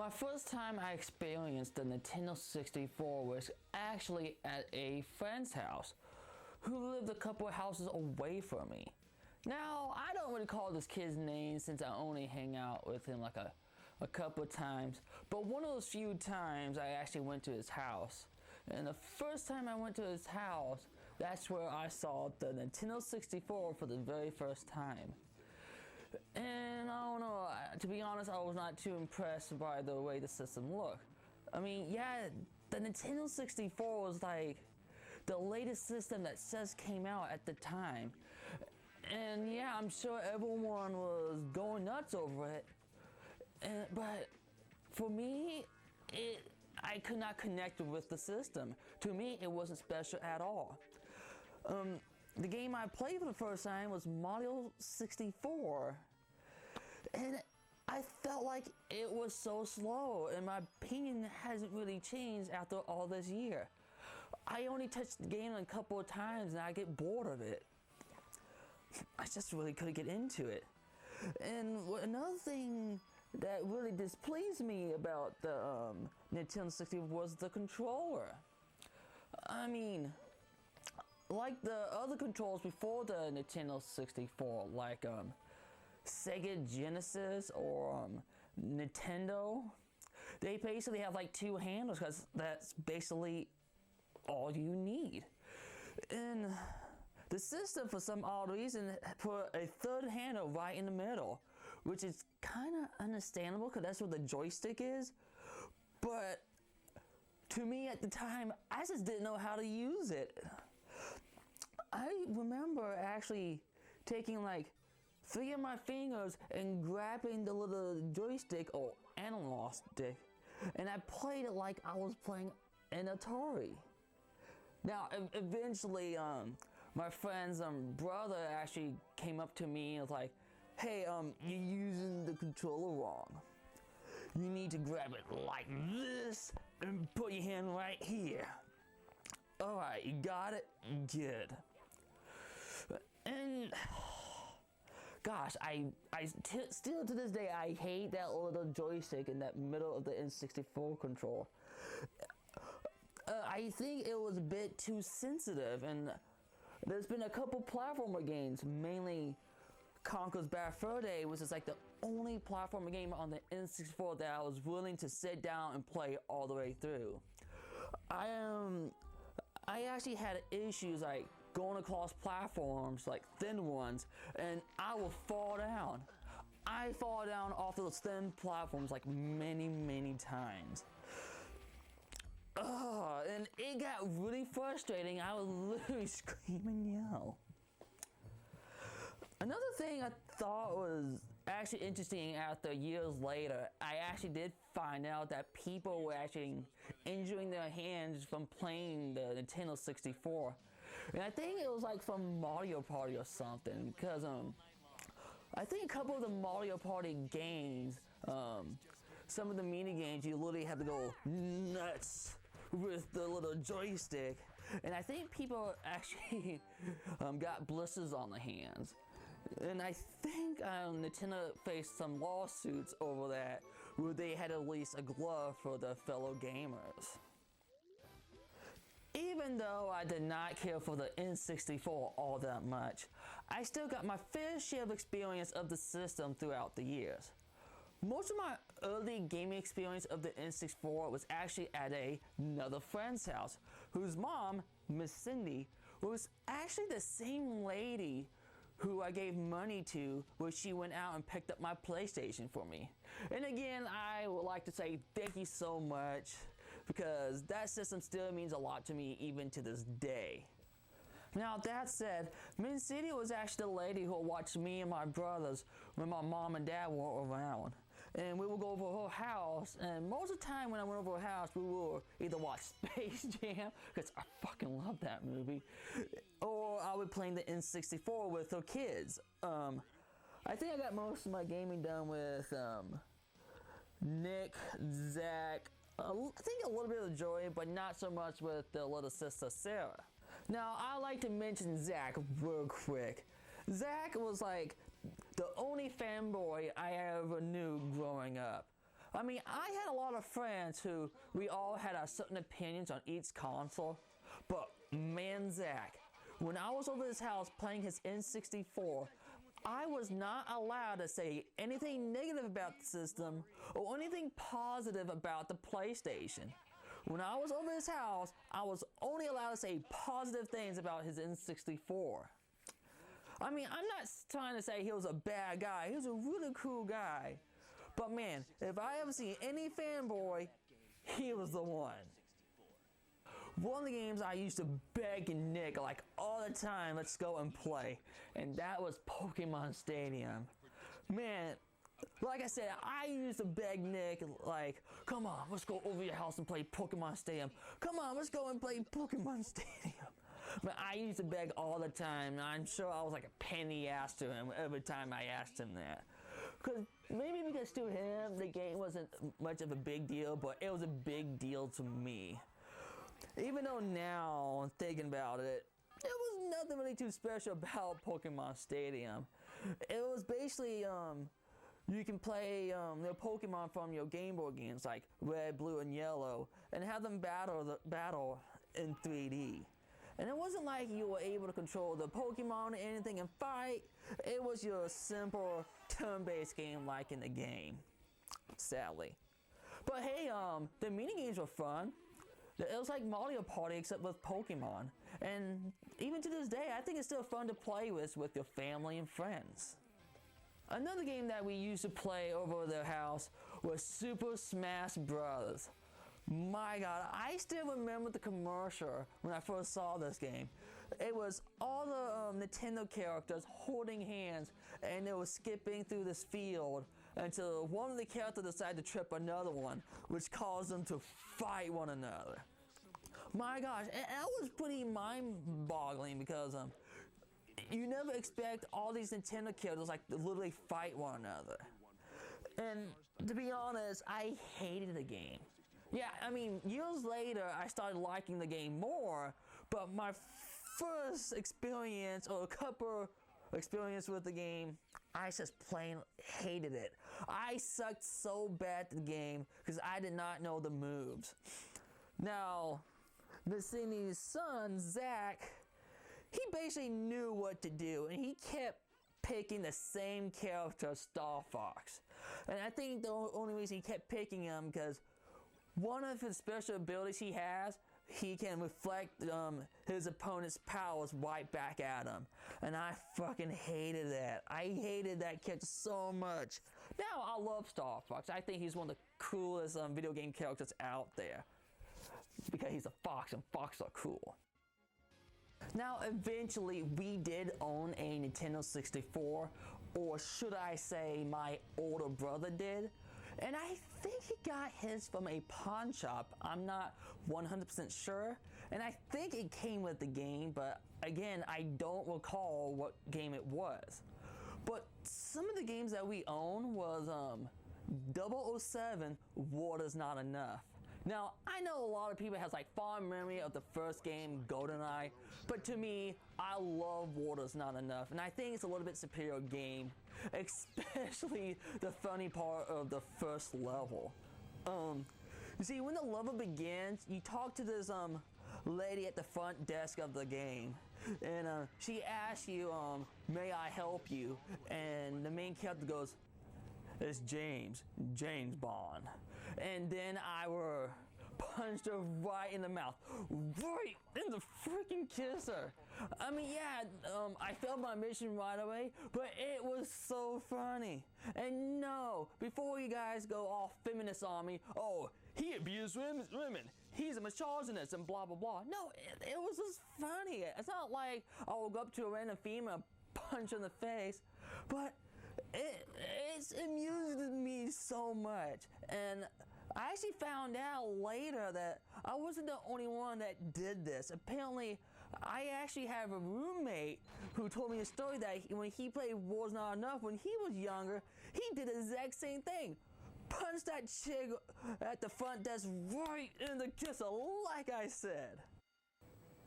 My first time I experienced the Nintendo 64 was actually at a friend's house who lived a couple of houses away from me. Now, I don't recall this kid's name since I only hang out with him like a couple of times, but one of those few times I actually went to his house. And the first time I went to his house, that's where I saw the Nintendo 64 for the very first time. And I don't know, to be honest, I was not too impressed by the way the system looked. I mean, yeah, the Nintendo 64 was like the latest system that just came out at the time. And yeah, I'm sure everyone was going nuts over it. But for me, I could not connect with the system. To me, it wasn't special at all. The game I played for the first time was Mario 64. And I felt like it was so slow, and my opinion hasn't really changed after all this year. I only touched the game a couple of times and I get bored of it. I just really couldn't get into it. And another thing that really displeased me about the Nintendo 64 was the controller. I mean, like the other controllers before the Nintendo 64, like Sega Genesis or Nintendo, they basically have like two handles because that's basically all you need. And the system, for some odd reason, put a third handle right in the middle, which is kind of understandable because that's what the joystick is. But to me at the time, I just didn't know how to use it. I remember actually taking like 3 of my fingers and grabbing the little joystick or analog stick, and I played it like I was playing an Atari. Now, eventually, my friend's brother actually came up to me and was like, "Hey, you're using the controller wrong. You need to grab it like this and put your hand right here. Alright, you got it? Good." And gosh, still to this day, I hate that little joystick in that middle of the N64 control. I think it was a bit too sensitive, and there's been a couple platformer games, mainly Conker's Bad Fur Day, which is like the only platformer game on the N64 that I was willing to sit down and play all the way through. I actually had issues like going across platforms, like thin ones, and I will fall down. I fall down off those thin platforms like many times. And it got really frustrating. I would literally scream and yell. Another thing I thought was actually interesting after years later, I actually did find out that people were actually injuring their hands from playing the Nintendo 64. And I think it was like from Mario Party or something, because I think a couple of the Mario Party games, some of the mini games, you literally have to go nuts with the little joystick, and I think people actually got blisters on the hands. And I think Nintendo faced some lawsuits over that, where they had at least a glove for the fellow gamers. Even though I did not care for the N64 all that much, I still got my fair share of experience of the system throughout the years. Most of my early gaming experience of the N64 was actually at another friend's house, whose mom, Miss Cindy, was actually the same lady who I gave money to when she went out and picked up my PlayStation for me. And again, I would like to say thank you so much, because that system still means a lot to me even to this day. Now that said, Miss Cindy was actually the lady who watched me and my brothers when my mom and dad weren't around. And we would go over her house, and most of the time when I went over her house, we would either watch Space Jam, because I fucking love that movie, or I would play the N64 with her kids. I think I got most of my gaming done with Nick, Zach, I think a little bit of Joy, but not so much with the little sister Sarah. Now, I like to mention Zach real quick. Zach was like the only fanboy I ever knew growing up. I mean, I had a lot of friends who we all had our certain opinions on each console, but man, Zach, when I was over his house playing his N64, I was not allowed to say anything negative about the system or anything positive about the PlayStation. When I was over his house, I was only allowed to say positive things about his N64. I mean, I'm not trying to say he was a bad guy. He was a really cool guy. But man, if I ever see any fanboy, he was the one. One of the games I used to beg Nick like all the time, let's go and play, and that was Pokemon Stadium. Man, like I said, I used to beg Nick like, come on, let's go over your house and play Pokemon Stadium. Come on, let's go and play Pokemon Stadium. But I used to beg all the time, and I'm sure I was like a penny ass to him every time I asked him that. Maybe because to him, the game wasn't much of a big deal, but it was a big deal to me. Even though now, thinking about it, there was nothing really too special about Pokemon Stadium. It was basically, you can play the Pokemon from your Game Boy games like Red, Blue, and Yellow, and have them battle in 3D. And it wasn't like you were able to control the Pokemon or anything and fight. It was your simple turn-based game like in the game, sadly. But hey, the minigames were fun. It was like Mario Party except with Pokemon. And even to this day, I think it's still fun to play with your family and friends. Another game that we used to play over their house was Super Smash Bros. My God, I still remember the commercial when I first saw this game. It was all the Nintendo characters holding hands, and they were skipping through this field until one of the characters decided to trip another one, which caused them to fight one another. My gosh, and that was pretty mind-boggling because you never expect all these Nintendo characters like to literally fight one another. And to be honest, I hated the game. Yeah, I mean, years later, I started liking the game more, but my first experience, or a couple experience with the game, I just plain hated it. I sucked so bad at the game because I did not know the moves. Now, Vicini's son, Zach, he basically knew what to do, and he kept picking the same character, Star Fox. And I think the only reason he kept picking him because one of his special abilities he has, he can reflect his opponent's powers right back at him. And I fucking hated that. I hated that character so much. Now, I love Star Fox. I think he's one of the coolest video game characters out there. Because he's a fox, and foxes are cool. Now, eventually, we did own a Nintendo 64, or should I say my older brother did. And I think he got his from a pawn shop. I'm not 100% sure. And I think it came with the game, but again, I don't recall what game it was. But some of the games that we own was 007, Water's Not Enough. Now, I know a lot of people has like fond memory of the first game, Goldeneye, but to me, I love Water's Not Enough, and I think it's a little bit superior game, especially the funny part of the first level. You see, when the level begins, you talk to this lady at the front desk of the game, and she asks you, may I help you? And the main character goes, it's James Bond. And then I were punched her right in the mouth, right in the freaking kisser. I mean, yeah, I failed my mission right away, but it was so funny. And no, before you guys go all feminist on me, oh, he abused women, he's a misogynist and blah, blah, blah. No, it was just funny. It's not like I will go up to a random female, punch her in the face, but it's amused me so much. And I actually found out later that I wasn't the only one that did this. Apparently, I actually have a roommate who told me a story that when he played War's Not Enough, when he was younger, he did the exact same thing. Punched that chick at the front desk right in the kisser, like I said.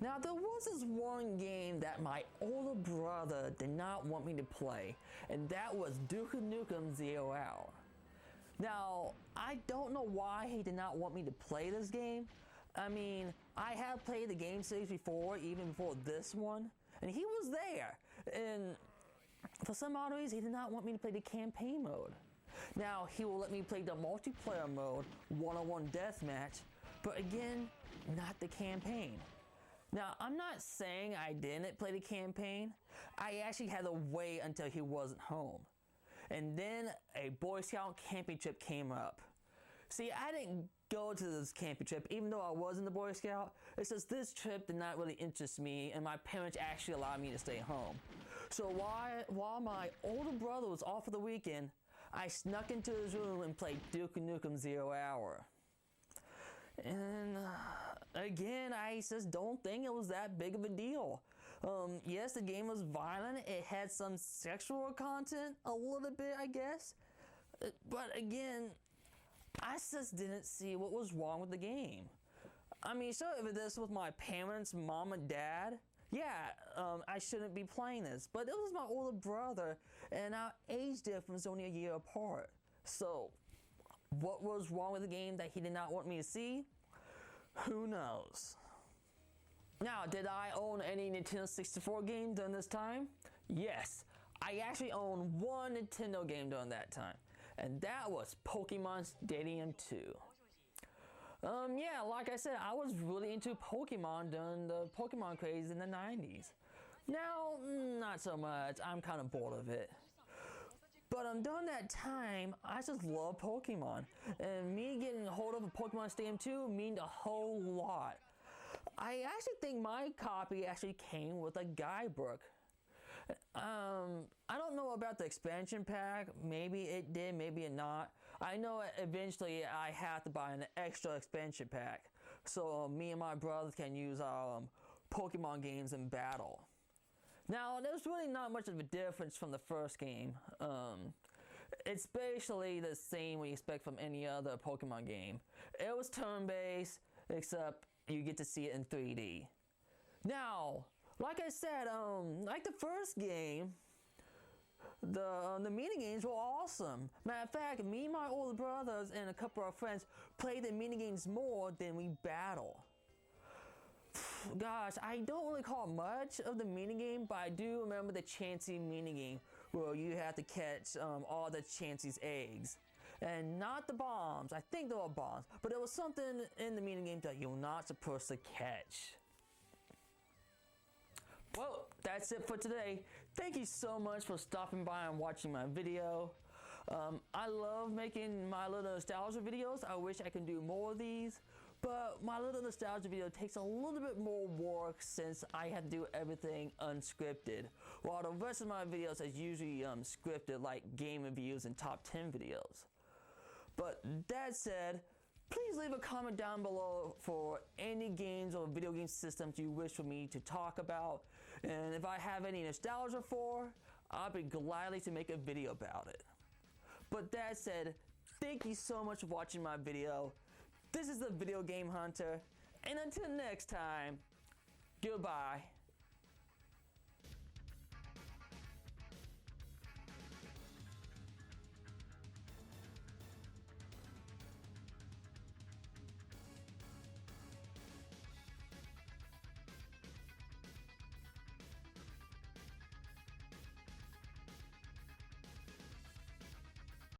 Now, there was this one game that my older brother did not want me to play, and that was Duke Nukem Zero Hour. Now, I don't know why he did not want me to play this game. I mean, I have played the game series before, even before this one, and he was there. And for some odd reason, he did not want me to play the campaign mode. Now, he will let me play the multiplayer mode, one-on-one deathmatch, but again, not the campaign. Now, I'm not saying I didn't play the campaign. I actually had to wait until he wasn't home. And then a Boy Scout camping trip came up. See, I didn't go to this camping trip, even though I was in the Boy Scout. It's just this trip did not really interest me, and my parents actually allowed me to stay home. So while my older brother was off for the weekend, I snuck into his room and played Duke Nukem 0 Hour. And again, I just don't think it was that big of a deal. Yes, the game was violent. It had some sexual content, a little bit, I guess. But again, I just didn't see what was wrong with the game. I mean, sure, if this was my parents, mom and dad, yeah, I shouldn't be playing this. But it was my older brother, and our age difference is only a year apart. So, what was wrong with the game that he did not want me to see? Who knows? Now, did I own any Nintendo 64 game during this time? Yes, I actually owned one Nintendo game during that time, and that was Pokemon Stadium 2. Yeah, like I said, I was really into Pokemon during the Pokemon craze in the 90s. Now, not so much. I'm kind of bored of it. But during that time, I just love Pokemon. And me getting a hold of a Pokemon Stadium 2 meant a whole lot. I actually think my copy actually came with a guidebook. I don't know about the expansion pack. Maybe it did, maybe it not. I know eventually I have to buy an extra expansion pack, so me and my brothers can use our Pokemon games in battle. Now, there's really not much of a difference from the first game. It's basically the same what you expect from any other Pokemon game. It was turn-based, except you get to see it in 3D. Now, like I said, like the first game, the mini games were awesome. Matter of fact, me and my older brothers and a couple of friends played the mini games more than we battle. Gosh, I don't really recall much of the mini game, but I do remember the Chansey mini game where you have to catch all the Chansey's eggs. And not the bombs. I think they were bombs, but there was something in the mini game that you're not supposed to catch. Well, that's it for today. Thank you so much for stopping by and watching my video. I love making my little nostalgia videos. I wish I could do more of these, but my little nostalgia video takes a little bit more work since I have to do everything unscripted, while the rest of my videos is usually scripted, like game reviews and top 10 videos. But that said, please leave a comment down below for any games or video game systems you wish for me to talk about. And if I have any nostalgia for, I'll be gladly to make a video about it. But that said, thank you so much for watching my video. This is the Video Game Hunter, and until next time, goodbye.